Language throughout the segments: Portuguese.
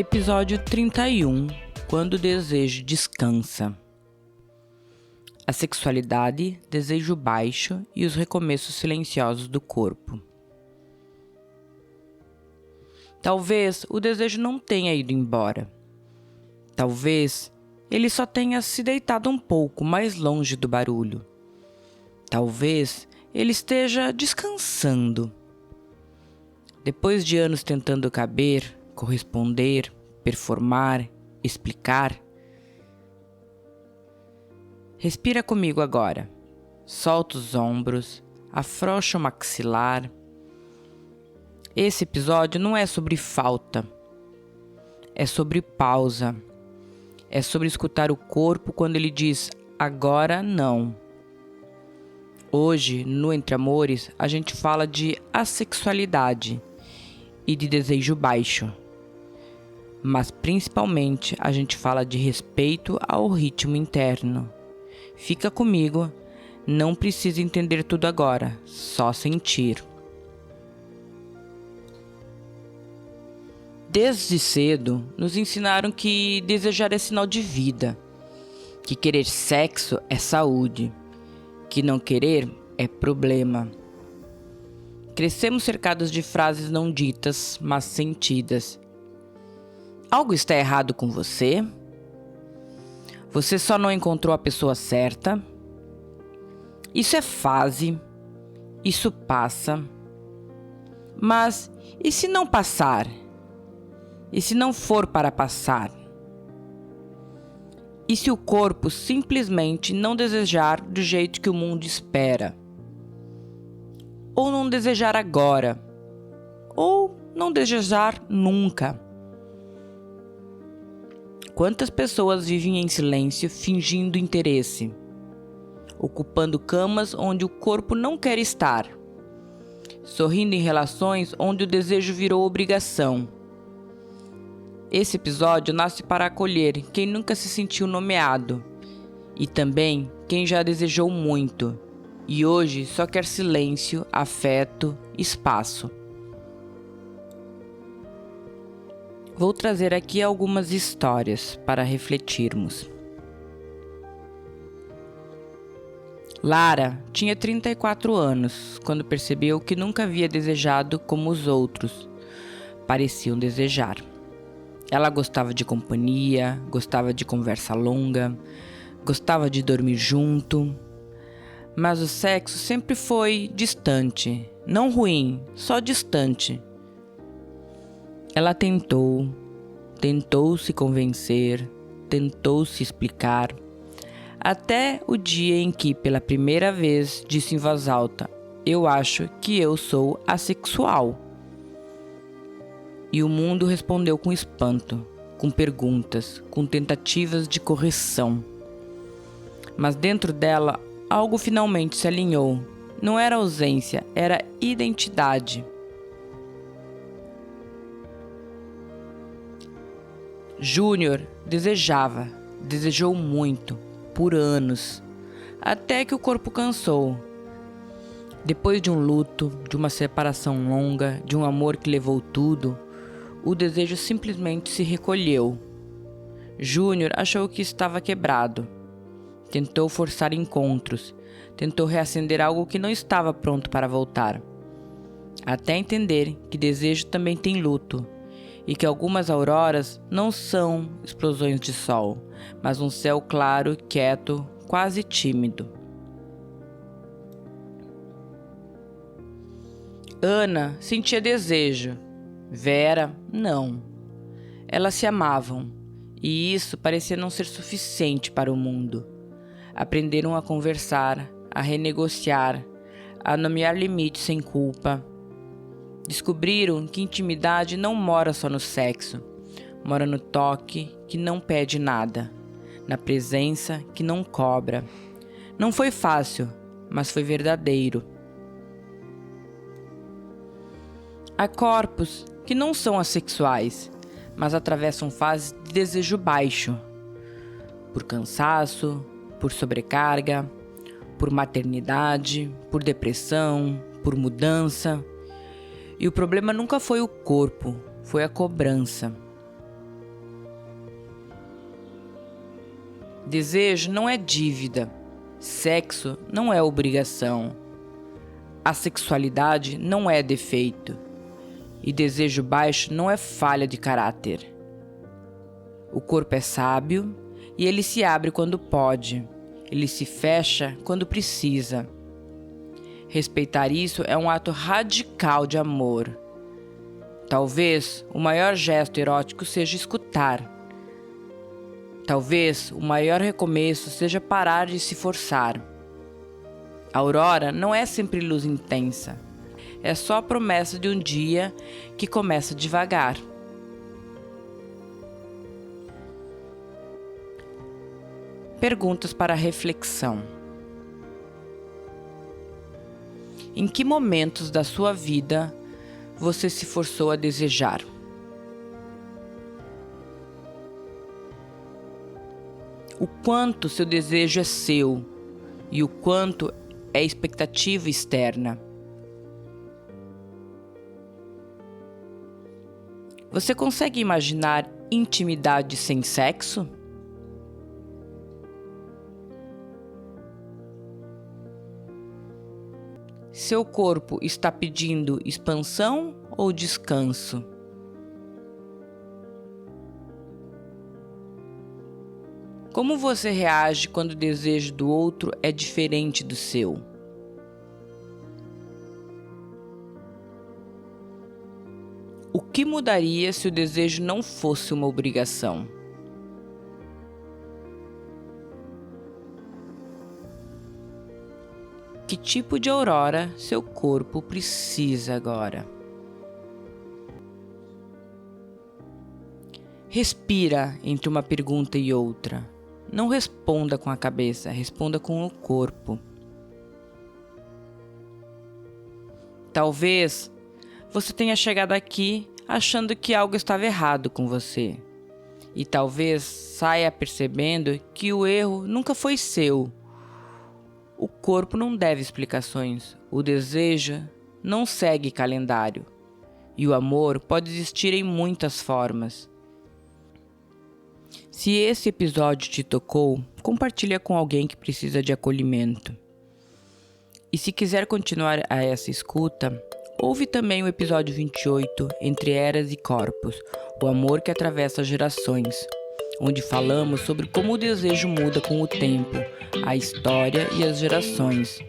Episódio 31. Quando o desejo descansa. A sexualidade, desejo baixo e os recomeços silenciosos do corpo. Talvez o desejo não tenha ido embora. Talvez ele só tenha se deitado um pouco mais longe do barulho. Talvez ele esteja descansando. Depois de anos tentando caber, corresponder, performar, explicar. Respira comigo agora. Solta os ombros, afrouxa o maxilar. Esse episódio não é sobre falta. É sobre pausa. É sobre escutar o corpo quando ele diz agora não. Hoje, no Entre Amores, a gente fala de assexualidade e de desejo baixo. Mas principalmente a gente fala de respeito ao ritmo interno. Fica comigo, não precisa entender tudo agora, só sentir. Desde cedo, nos ensinaram que desejar é sinal de vida, que querer sexo é saúde, que não querer é problema. Crescemos cercados de frases não ditas, mas sentidas. Algo está errado com você? Você só não encontrou a pessoa certa? Isso é fase. Isso passa. Mas e se não passar? E se não for para passar? E se o corpo simplesmente não desejar do jeito que o mundo espera? Ou não desejar agora? Ou não desejar nunca? Quantas pessoas vivem em silêncio fingindo interesse, ocupando camas onde o corpo não quer estar, sorrindo em relações onde o desejo virou obrigação. Esse episódio nasce para acolher quem nunca se sentiu nomeado e também quem já desejou muito e hoje só quer silêncio, afeto, espaço. Vou trazer aqui algumas histórias para refletirmos. Lara tinha 34 anos quando percebeu que nunca havia desejado como os outros pareciam desejar. Ela gostava de companhia, gostava de conversa longa, gostava de dormir junto, mas o sexo sempre foi distante, não ruim, só distante. Ela tentou se convencer, tentou se explicar, até o dia em que pela primeira vez disse em voz alta: "Eu acho que eu sou assexual." E o mundo respondeu com espanto, com perguntas, com tentativas de correção. Mas dentro dela, algo finalmente se alinhou. Não era ausência, era identidade. Júnior desejou muito, por anos, até que o corpo cansou. Depois de um luto, de uma separação longa, de um amor que levou tudo, o desejo simplesmente se recolheu. Júnior achou que estava quebrado. Tentou forçar encontros, tentou reacender algo que não estava pronto para voltar. Até entender que desejo também tem luto. E que algumas auroras não são explosões de sol, mas um céu claro, quieto, quase tímido. Ana sentia desejo, Vera não. Elas se amavam, e isso parecia não ser suficiente para o mundo. Aprenderam a conversar, a renegociar, a nomear limites sem culpa. Descobriram que intimidade não mora só no sexo, mora no toque que não pede nada, na presença que não cobra. Não foi fácil, mas foi verdadeiro. Há corpos que não são assexuais, mas atravessam fases de desejo baixo, por cansaço, por sobrecarga, por maternidade, por depressão, por mudança. E o problema nunca foi o corpo, foi a cobrança. Desejo não é dívida. Sexo não é obrigação. A sexualidade não é defeito. E desejo baixo não é falha de caráter. O corpo é sábio e ele se abre quando pode. Ele se fecha quando precisa. Respeitar isso é um ato radical de amor. Talvez o maior gesto erótico seja escutar. Talvez o maior recomeço seja parar de se forçar. A aurora não é sempre luz intensa. É só a promessa de um dia que começa devagar. Perguntas para reflexão. Em que momentos da sua vida você se forçou a desejar? O quanto seu desejo é seu e o quanto é expectativa externa? Você consegue imaginar intimidade sem sexo? Seu corpo está pedindo expansão ou descanso? Como você reage quando o desejo do outro é diferente do seu? O que mudaria se o desejo não fosse uma obrigação? Que tipo de aurora seu corpo precisa agora? Respira entre uma pergunta e outra. Não responda com a cabeça, responda com o corpo. Talvez você tenha chegado aqui achando que algo estava errado com você. E talvez saia percebendo que o erro nunca foi seu. O corpo não deve explicações. O desejo não segue calendário. E o amor pode existir em muitas formas. Se esse episódio te tocou, compartilha com alguém que precisa de acolhimento. E se quiser continuar a essa escuta, ouve também o episódio 28, Entre Eras e Corpos, o amor que atravessa gerações, onde falamos sobre como o desejo muda com o tempo, a história e as gerações.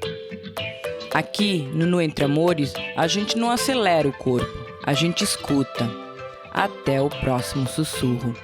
Aqui, no Entre Amores, a gente não acelera o corpo, a gente escuta. Até o próximo sussurro.